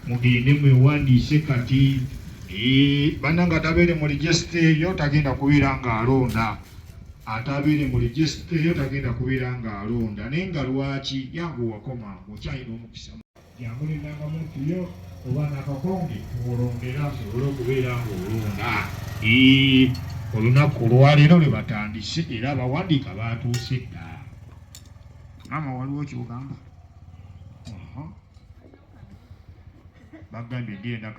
mugende mwewandise kati bananga tabere mu register yo tagenda kubeera nga alonda atabere mu register yo tagenda kubeera nga alonda nenga lwaki yangu wakoma mukyayina omukisa yamulindanga muntu yo oba nakakonge olondera sobola okubeera nga olonda olunaku olwaleero lwe batandise era abawandiika batuuse dda mama waliwo kyogamba bagambye genda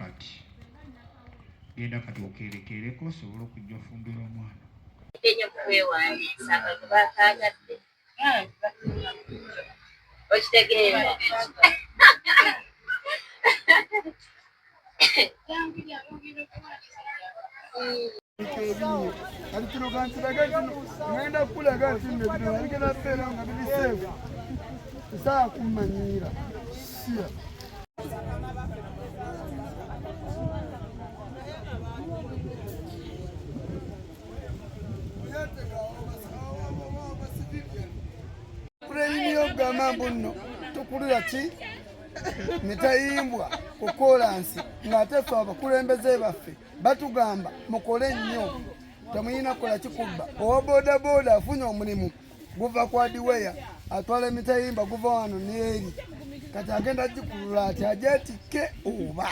kati okerekereko osobola okujja ofumbira omwana mambo nno tukulira ki netayimbwa kukolansi ng'ate fe abakulembeze baffe batugamba mukole nnyo temuyina kukola kikubba owa bodaboda afunye omulimu guva ku adiweya atwala emitayimba guva wano neeri kati agenda gikulula ati agyetikke oba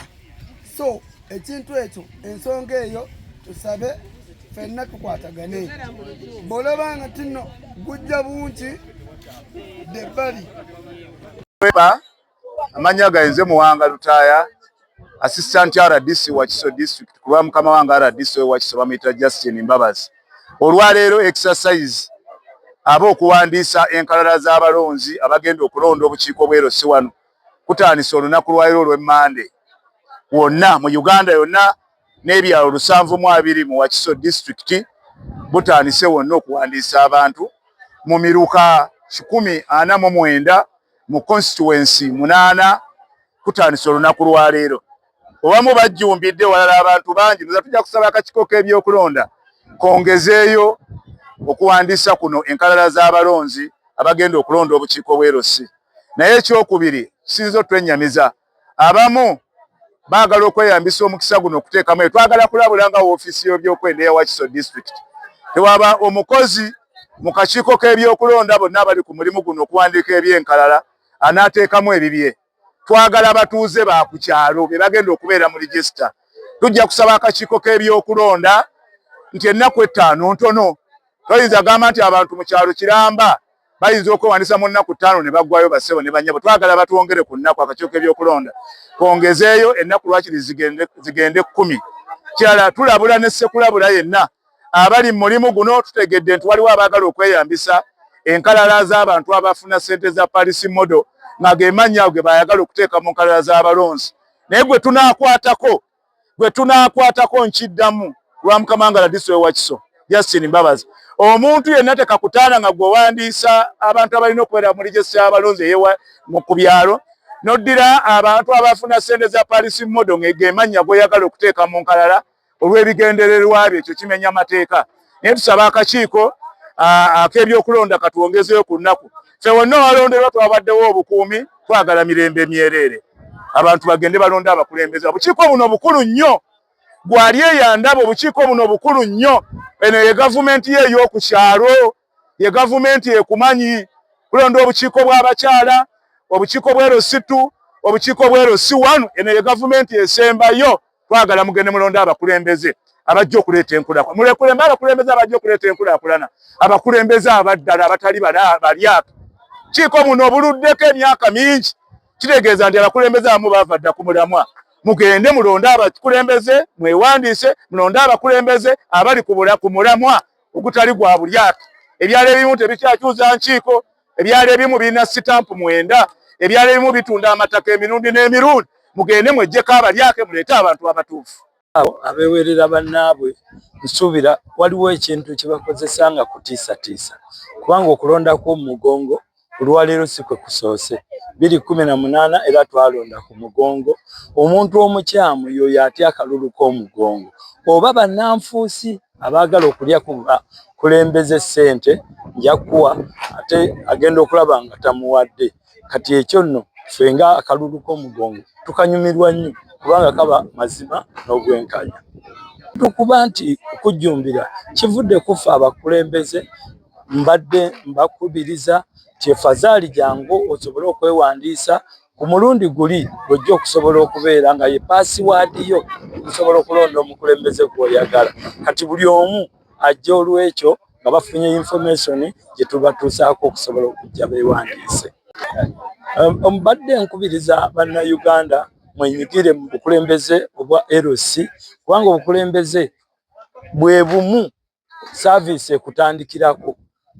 so ekintu ekyo ensonga eyo tusabe ffenna tukwatagane bw'olabanga tino gujja bungi debali amanya gaenze muwanga lutaya assistant RDC wa Kiso district kuba mukama wanga RDC wa Kiso bamita Justin Mbabazi olwaleero exercise abo okuwandiisa enkalala z'abalonzi abagenda okulonda obukiiko bw'erosi wano kutandisa olunaku lwaleero olw'Emmande wonna mu Uganda yonna n'ebyalo 720 mu Wakiso district butandise wonna okuwandiisa abantu mu miruka 149 mu constituency 8 kutandisa olunaku lwaleero obamu bajjumbidde walala abantu bangi nza tujja kusaba akakiiko k'ebyokulonda kongezeeyo okuwandiisa kuno enkalala z'abalonzi abagenda okulonda obukiiko bw'erosi naye ekyokubiri kisinza otwenyamiza abamu baagala okweyambisa omukisa guno okuteekamu twagala kulabula nga woofiisi y'ebyokwenda eya Wakiso district tewaba omukozi mu kakiiko k'ebyokulonda bonna abali ku mulimu guno okuwandiika ebyenkalala anaateekamu ebibye twagala batuuze ba ku kyalo be bagenda okubeera mu register tujja kusaba akakiiko k'ebyokulonda nti ennaku 5 ntono toyinza gamba nti abantu mu kyalo kiramba bayinza okwewandiisa mu nnaku 5 ne baggwayo basebo ne banyabo twagala batwongere ku nnaku akakiiko k'ebyokulonda kongezeeyo ennaku lwakiri zigende 10 kirala tulabula ne sekulabula yenna abali mu mulimu guno tutegedde nti waliwo abaagala okweyambisa enkalala z'abantu abafuna ssente za Paris Model nga ge mannya ge baayagala okuteeka mu nkalala z'abalonzi naye gwe tunaakwatako nkiddamu lwa mukama wanga RDC wa Kiso Justin Mbabazi omuntu yenna tekakutaana nga gwe wandiisa abantu abalina okubeera mu register y'abalonzi eyewa ku byalo noddira abantu abafuna ssente za Paris Model ge mannya gw'oyagala okuteeka mu nkalala olw'ebigendererwa bye ekyo kimenya amateeka naye tusaba akakiiko ak'ebyokulonda katuwongezeyo ku nnaku ffe wonna walonderwa twabaddewo obukuumi twagala mirembe myereere abantu bagende balonda abakulembeze obukiiko buno bukulu nnyo gwali eyandaba obukiiko buno bukulu nnyo eno ye gavumenti ye ey'oku kyalo ye gavumenti ekumanyi kulonda obukiiko bw'abakyala obukiiko bw'erositu obukiiko bw'erosi wanu eno ye gavumenti esembayo twagala mugende mulonda abakulembeze abajja okuleeta enkulaakulana mulekulembeze abakulembeze abajja okuleeta enkulaakulana abakulembeze abaddala abatali balyaka kiiko buno buluddeko emyaka mingi kitegeeza nti abakulembeze abamu baava dda ku mulamwa mugende mulonde abakulembeze mwewandiise mulonde abakulembeze abali ku mulamwa ogutali gwa bulyaka ebyalo ebimu tebikyakyuza nkiiko ebyalo ebimu birina sitampu 9 ebyalo ebimu bitunda amataka emirundi n'emirundi mugende mwejjeko abalyake muleete abantu abatuufu abewerera bannaabwe nsuubira waliwo ekintu kye bakozesa nga kutiisatiisa kubanga okulonda kw'omugongo olwaleero si kwe kusoose 2018 era twalonda ku mugongo omuntu omukyamu yoyo atya akalulu k'omugongo oba bannanfuusi abaagala okulya kulembeze ssente nja kuwa ate agenda okulaba nga tamuwadde kati ekyo nno fenga akalulu k'omugongo tukanyumirwa nnyo kubanga kaba mazima n'obwenkanya. Tukuba nti okujjumbira kivudde kufa abakulembeze, mbadde mbakubiriza tyefazaali jangu osobole okwewandiisa ku mulundi guli gojja okusobola okubeera nga ye paasiwaadi yo okusobola okulonda omukulembeze gw'oyagala. Kati buli omu ajja olw'ekyo nga bafunye information gye tubatuusaako okusobola okujja beewandiise. Mbadde nkubiriza bannayuganda mwenyigire mu bukulembeze obwa LC kubanga obukulembeze bwe bumu saaviisi ekutandikirako.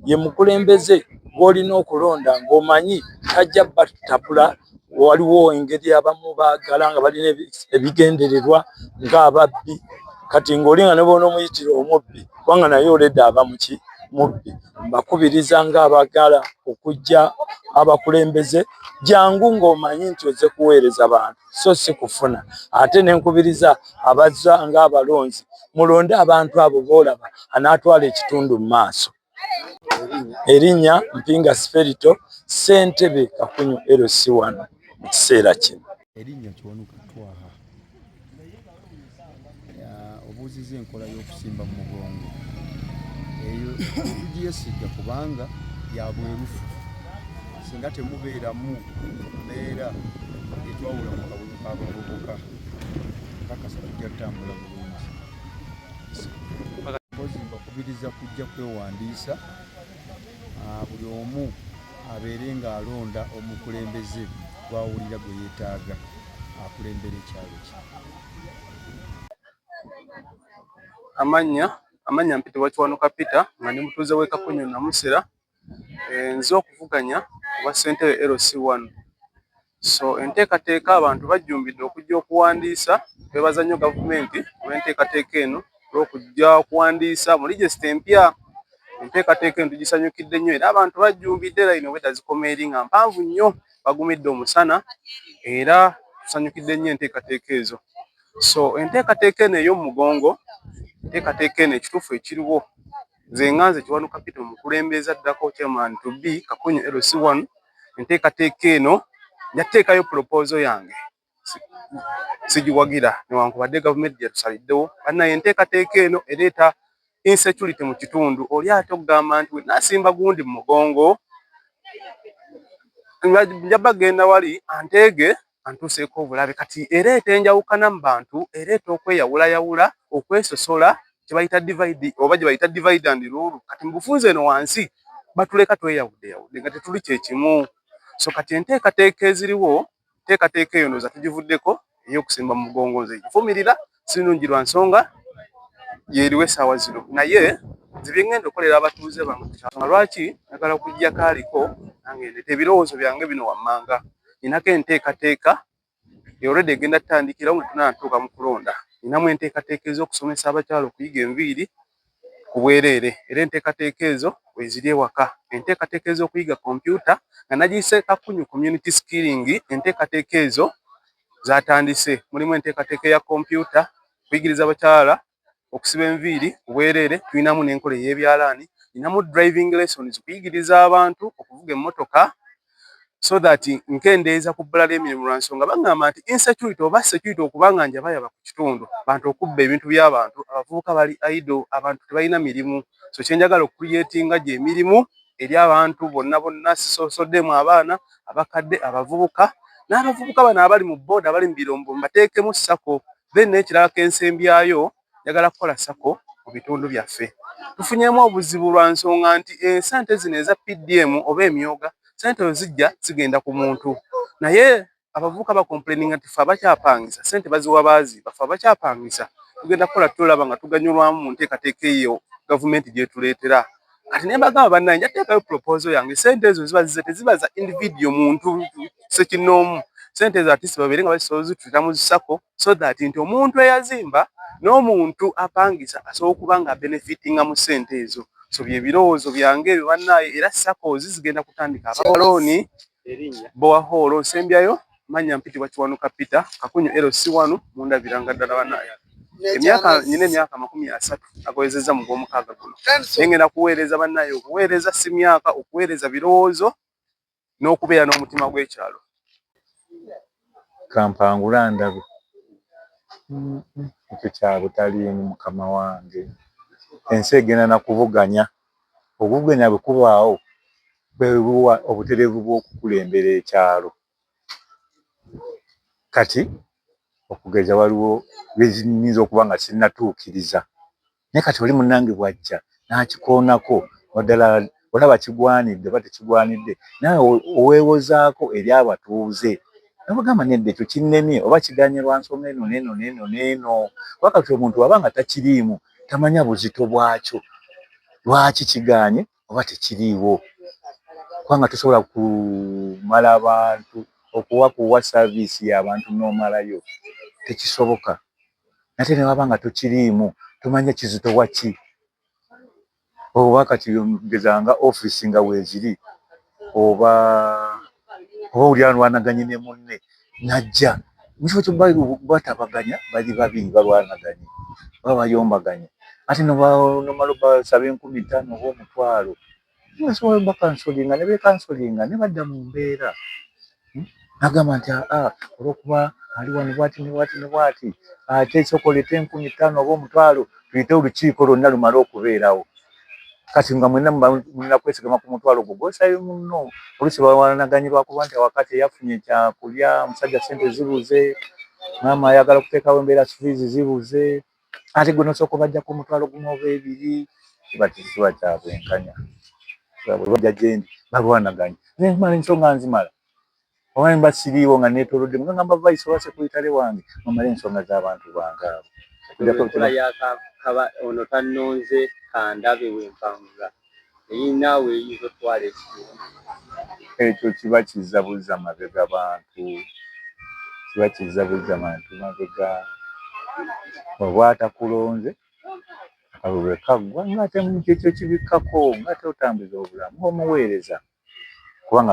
Ye mukulembeze gw'olina okulonda ng'omanyi tajja batapula. Waliwo engeri abamu baagala nga balina ebigendererwa ng'ababbi, kati ng'oli nga ne b'onoomuyitira omubbi kubanga naye oleda aba muki mubbi. Mbakubiriza ng'abagala okujja abakulembeze jangu ng'omanyi nti ozze kuweereza bantu so si kufuna. Ate ne nkubiriza abazza ng'abalonzi mulonde abantu abo boolaba anaatwala ekitundu mu maaso. Erinnya Mpinga Sferito, ssentebe Kakunyu LC1 mu kiseera kino. Erinnya Kiwanuka Twaha. Obuuzizza enkola y'okusimba mu mugongo. Eyo tugyesiga kubanga ya bwerufu. Singa temubeeramu mbeera etwawula mu abavubuka kakasa tujja kutambula bulungi. Mpozi mbakubiriza kujja kwewandiisa buli omu abeere ng'alonda omukulembeze gw'awulira gwe yeetaaga akulembera ekyalo kye. Amanya mpitibwa Kiwanuka Peter nga ndi mutuuze w'e Kakunyu Namusera. Nze okuvuganya wa ssentebe LC1. So enteekateeka abantu bajjumbidde okujja okuwandiisa. Twebaza nnyo gavumenti olw'enteekateeka eno olw'okujja okuwandiisa mu regisita empya. Enteekateeka eno tugisanyukidde nnyo era abantu bajjumbidde era ino weda zikoma eri nga mpanvu nnyo bagumidde omusana era tusanyukidde nnyo enteekateeka ezo. So enteekateeka eno ey'omugongo, enteekateeka eno ekituufu ekiriwo nze nganze Kiwanuka Peter omukulembeze addako chairman to be Kakunyu LC1. Enteekateeka eno njateekayo proposal yange sigiwagira newankubadde gavumenti gyatusaliddewo. Bannaye enteekateeka eno ereeta insecurity mu kitundu. Oli ate okugamba nti wenasimba gundi mu mugongo njaba genda wali anteege antuuseeko obulabe. Kati ereeta enjawukana mu bantu, ereeta okweyawulayawula, okwesosola, kye bayita divide oba gye bayita divide and rule. Kati mu bufunze eno wansi batuleka tweyawuddeyawudde nga tetuli kyekimu. So kati enteekateeka eziriwo, enteekateeka eyo ndowooza tugivuddeko ey'okusimba mu mugongo nze gifumirira sinungi lwa nsonga yeeriwo essaawa zino. Naye nze bye ngenda okolera abatuuze bange lwaki njagala okuggyako aliko nange ndeeta ebirowoozo byange bino wammanga. Ninako enteekateeka already egenda tutandikirawo mwe tunaatuuka mu kulonda. Ninamu enteekateeka ez'okusomesa abakyala okuyiga enviiri ku bwereere era enteekateeka ezo weziri ewaka. Enteekateeka ez'okuyiga kompyuta nga nagiyise Kakunyu community skilling. Enteekateeka ezo zatandise. Mulimu enteekateeka ya kompyuta kuyigiriza abakyala okusiba enviiri ku bwereere. Tulinamu n'enkola ey'ebyalaani. Ninamu driving lessons kuyigiriza abantu okuvuga emmotoka so that nkendeeza ku bbala ly'emirimu lwa nsonga bagamba nti insecurity oba security okubanga njabayaba ku kitundu bantu okubba ebintu by'abantu, abavubuka bali idle, abantu tebalina mirimu. So kyenjagala okuyeetinga gye emirimu eri abantu bonna sisosoddemu abaana, abakadde, abavubuka n'abavubuka bano abali mu booda abali mu birombo mbateekemu sako. Then n'ekirala k'ensembyayo njagala kukola sako mu bitundu byaffe. Tufunyemu obuzibu lwa nsonga nti ensente zino eza PDM oba emyoga sente ozijja zigenda ku muntu. Naye abavubuka bakomplaininga nti ffe abakyapangisa sente baziwa baazi baffe abakyapangisa tugenda kukola tulaba nga tuganyulwamu mu nteekateeka eyo gavumenti gyetuleetera. Kati ne mbagamba bannaye njateekayo proposal yange. Sente ezo ziba zize teziba za individual muntu sekinoomu. Sente ezo artist babeere nga bazisobola zitulira mu zisako so that nti omuntu eyazimba n'omuntu apangisa asobola okuba nga benefitinga mu sente ezo. So bye birowoozo byange ebyo bannaye era sako zigenda kutandika abalooni boaholo nsembyayo. Manya mpitibwa Kiwanuka Peter Kakunyu LC1 mundabiranga ddala bannaye. Nyina emyaka 30 agwezezza mu gw'omukaaga guno. Ngenda kuweereza bannaye okuweereza si myaka okuweereza birowoozo n'okubeera n'omutima gw'ekyalo. kampangula ndabe ekyo kya butaliimu mukama wange. Ensi egenda na kubuganya. Obuganya bwe kubaawo bwebuwa obutereevu bw'okukulembera ekyalo. Kati okugeza waliwo bezinyinza okuba nga sinnatuukiriza. Naye kati oli munnange bw'ajja n'akikoonako waddala olaba kigwanidde oba tekigwanidde, naawe oweewozaako eri abatuuze. Nabagamba nedda ekyo kinnemye oba kiganye lwa nsonga eno n'eno n'eno n'eno. Wakati omuntu waba nga takiriimu tamanya buzito bwakyo. Lwaki kiganye oba tekiriiwo? Kubanga tosobola kumala abantu okuwa saaviisi y'abantu n'omalayo. Tekisoboka. Nate ne waba nga tokiriimu tomanya kizito waki. Oba kati gezanga ofiisi nga weeziri oba oli alwanaganye ne munne najja mukifo kyo batabaganya bali babiri balwanaganye oba bayombaganye ate nomala basaba 5,000 oba 1,000 basobola bakansolinga ne bekansolinga ne badda mu mbeera. Nagamba nti olwokuba ali wano bwati ne bwati ne bwati ate sokolete 5,000 oba 1,000 tuyite olukiiko lwonna lumale okubeerawo. Kati nga mwenna mulina kwesigama ku 1,000 gwo gw'osabye munno. Oluusi bawanaganye lwakuba nti awaka teyafunye kyakulya, omusajja ssente zibuze, maama ayagala okuteekawo embeera fees zibuze, ate gwe nosooka obajjako 1,000 gumu oba 2. Kiba kya bwenkanya. Bwe bajja gye ndi balwanaganye. Nzimala ensonga nzimala. Oba mba siriiwo nga neetoolodde nga ngamba vice oba sekuritale wange mamale ensonga z'abantu bange abo. Ono tannonze kandabe wempangula eyinaawe eyinza otwala ekitundu ekyo kiba kizza buzza mabega bantu. Kiba kizza buzza bantu mabega. Oba atakulonze akalulu kaggwa ng'ate ekyo kibikkako ng'ate otambuza obulamu omuweereza. Kubanga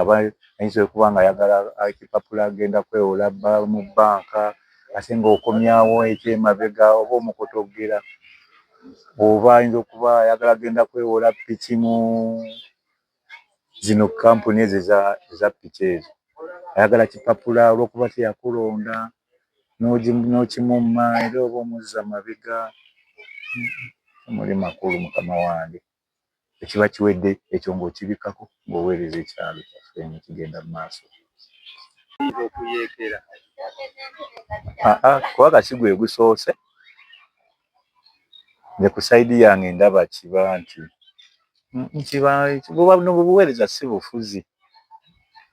ayinza okuba nga ayagala ekipapula agenda kwewola mu bbanka ate ng'okomyawo ekyemabega oba omukotogera. Oba ayinza okuba ayagala agenda kwewola piki mu zino kampuni ezo eza piki ezo. Ayagala kipapula olw'okuba teyakulonda n'okimumma era oba omuzza mabega. Muli makulu mukama wange. Ekiba kiwedde ekyo ng'okibikkako ng'oweereza ekyalo kyaffe ne kigenda mu maaso. okuyeekera Kuba kati gwe gusoose ne ku sayidi yange ndaba kiba nti buweereza si bufuzi.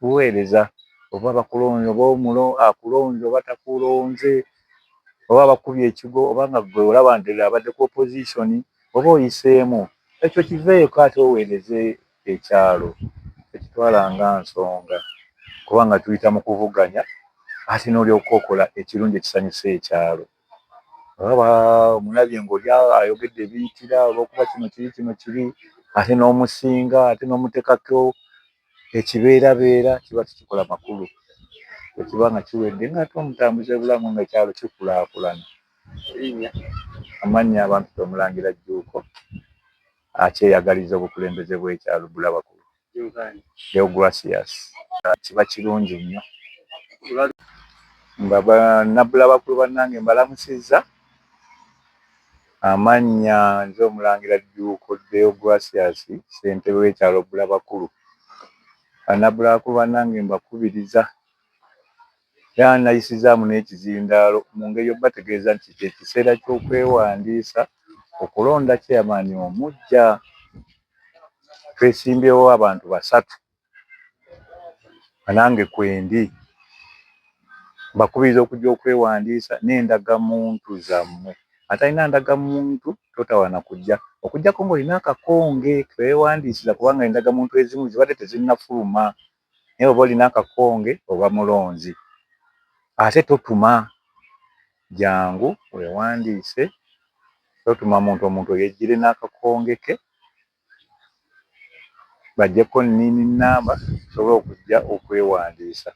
Buweereza oba bakulonze oba akulonze oba takulonze oba bakubye ekigo oba nga gwe olaba nti abadde ku opposition oba oyiseemu ekyo kiveeko ate oweereze ekyalo. Tekitwala nga nsonga kubanga tuyita mu kuvuganya ate n'olyoka okola ekirungi ekisanyusa ekyalo. Olaba omulabye ng'oli ayogedde ebiyitira olw'okuba kino kiri ate n'omusinga ate n'omuteekako ekibeerabeera kiba tikikola makulu. Ekiba nga kiwedde ng'ate omutambuza bulamu ng'ekyalo kikulaakulana. Amannya abantu Omulangira Jjuuko akyeyagaliza obukulembeze bw'ekyalo Bulabakulu. Deogratias. Kiba kirungi nnyo. Nabbulabakulu bannange mbalamusizza. Amannya nze Omulangira Jjuuko Deogratias ssentebe w'ekyalo Bulabakulu. Nabbulabakulu bannange mbakubiriza era nayisizaamu n'ekizindaalo mu ngeri y'obategeeza nti ekiseera ky'okwewandiisa okulonda chairman omuggya. Twesimbyewo abantu 3 nange kwendi. Mbakubiriza okujja okwewandiisa n'endagamuntu zammwe. Atalina ndagamuntu totawana kujja. Okujjako ng'olina akakonge twewandiisiza kubanga endagamuntu ezimu zibadde tezinnafuluma. Naye oba olina akakonge oba mulonzi. Ate totuma jangu wewandiise. Totuma omuntu yejjire n'akakonge ke. Bajjeko nniini nnamba tusobole okujja okwewandiisa.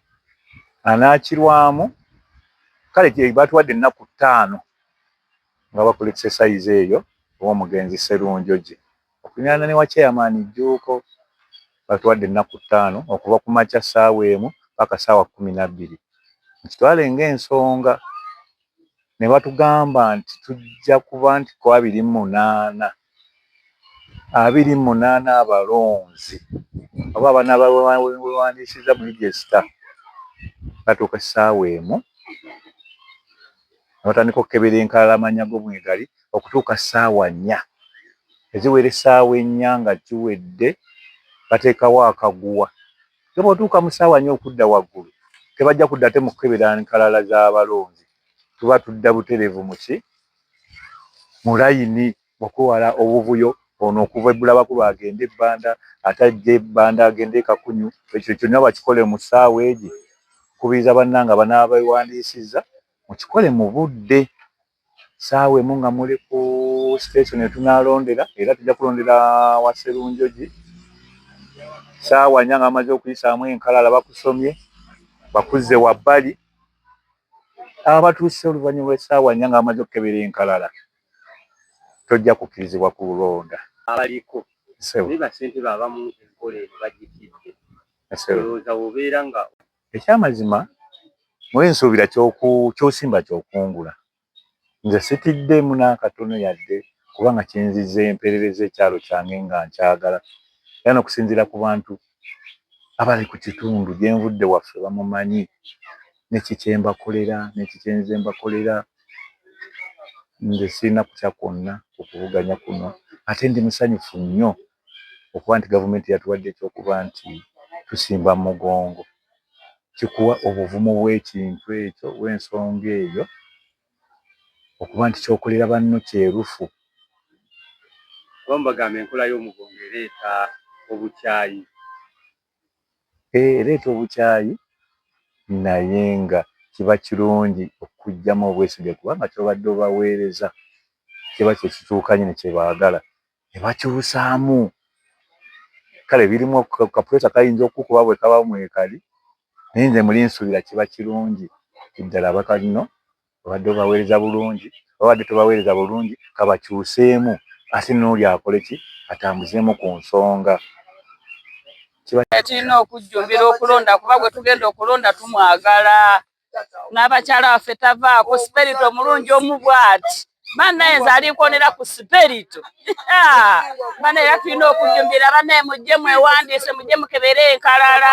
Anaakirwamu kale batuwadde ennaku 5 nga bakola exercise eyo ow'omugenzi Sserunjogi. Okunyana ne wa chairman Jjuuko batuwadde ennaku 5 okuva ku makya ssaawa 1 paka ssaawa 12. mukitwale ng'ensonga ne batugamba nti tujja kuba nti ku 28 abalonzi oba abaana bewandiisiza mu register batuuka essaawa emu ne batandika okukebera enkalala amannya g'omwegali okutuuka ssaawa 4 eziwera essaawa 4 nga kiwedde bateekawo akaguwa ge bw'otuuka mu ssaawa 4 okudda waggulu tebajja kudda ate mu kukebera enkalala z'abalonzi tuba tudda butereevu mu layini okwewala obuvuyo ono okuva ebbulabakulu agenda ebbanda ate ajja ebbanda agenda ekakunyu ekyo kyonna bakikole mu ssaawa egi kubiriza bannanga banaaba bewandiisizza mukikole mu budde ssaawa emu nga muli ku station etunaalondera era tujja kulondera wa Sserunjogi ssaawa 4 nga bamaze okuyisaamu enkalala bakusomye bakuzze wabbali abatuuse oluvannyuma lw'essaawa 4 nga bamaze okukebera enkalala tojja kukkirizibwa kulonda abaliko niba ssentebe abamu enkola eno bagitidde olowooza obeera nga ekyamazima mwensuubira kyosimba kyokungula nze sitiddeemu n'akatono yadde kubanga kinziza empeerereza ekyalo kyange nga nkyagala era n'okusinziira ku bantu abali ku kitundu gye nvudde waffe bamumanyi neki kye mbakolera neki kye nze mbakolera nze sirina kutya kwonna okuvuganya kuno ate ndi musanyufu nnyo okuba nti gavumenti yatuwadde ekyokuba nti tusimba mugongo kikuwa obuvumu bw'ekintu ekyo bw'ensonga eyo okuba nti kyokolera banno kyerufu bambagamba enkola y'omugongo ereeta obukyayi ereeta obukyayi naye nga kiba kirungi okugyamu obwesige kubanga kyobadde obaweereza kiba kyekituukanye ne kyebaagala ne bakyusaamu kale birimu kapuleeta kayinza okukuba bwe kaba mwekali naye nze muli nsuubira kiba kirungi ddala abakalino obadde obaweereza bulungi obadde tobaweereza bulungi kabakyuseemu ate n'oli akole ki atambuzeemu ku nsonga tulina okujjumbira okulonda kuba gwe tugenda okulonda tumwagala n'abakyala waffe tavaako sipirito omulungi omu bw'ati bannaye nze alikonera ku sipirito bannaye era tulina okujjumbira bannaye mujje mwewandiise mujje mukebere enkalala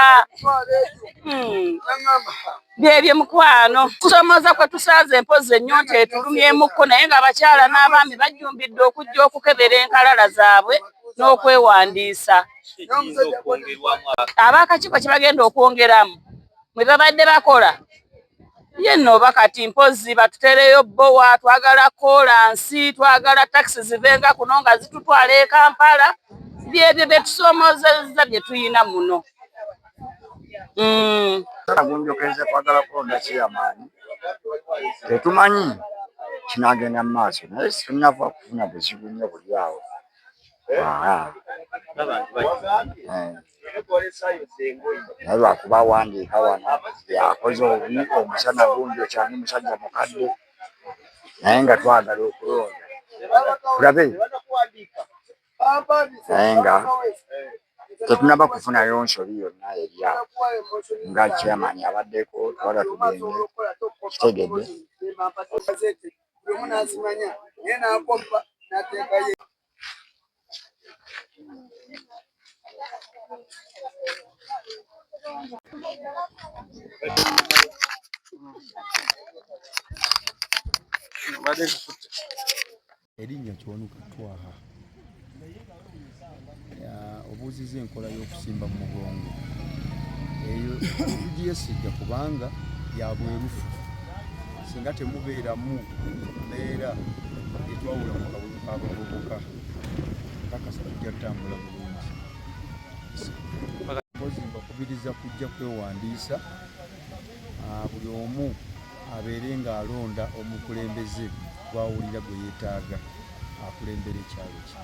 byebyo mukwano kusomoza kwe tusanze empozi ennyonta etulumyemukko naye nga abakyala n'abaami bajjumbidde okujja okukebera enkalala zaabwe n'okwewandiisa ab'akakiiko kye bagenda okwongeramu mwe babadde bakola ye nno oba kati mpozi batutereyo bbowa twagala koolansi twagala takisi zivenga kuno nga zitutwala e Kampala byebyo bye tusoomozezza bye tuyina muno agunjokeze kwagala kulonda kyamaanyi tetumanyi kinagenda mu maaso naye situnava kufuna buzibu nnyo buli awo naye lwakuba awandiika wano yakoze obubi omusana gunjo kyani musajja mukadde naye nga twagala okulonda tulabe naye nga tetunaba kufunayo nsobi yonna eryawo nga kyamaanyi abaddeko twala tugende kitegedde erinnya Kiwanuka Twaha obuuziza enkola y'okusimba mu mugongo eyo tugyesiga kubanga ya bwerufu singa temubeeramu mbeera etwawula mu kalulu k'abavubuka kakasa tujja tutambula bulungi mpozi mbakubiriza kujja kwewandiisa buli omu abeere ng'alonda omukulembeze gw'awulira gwe yeetaaga akulembera ekyalo kye.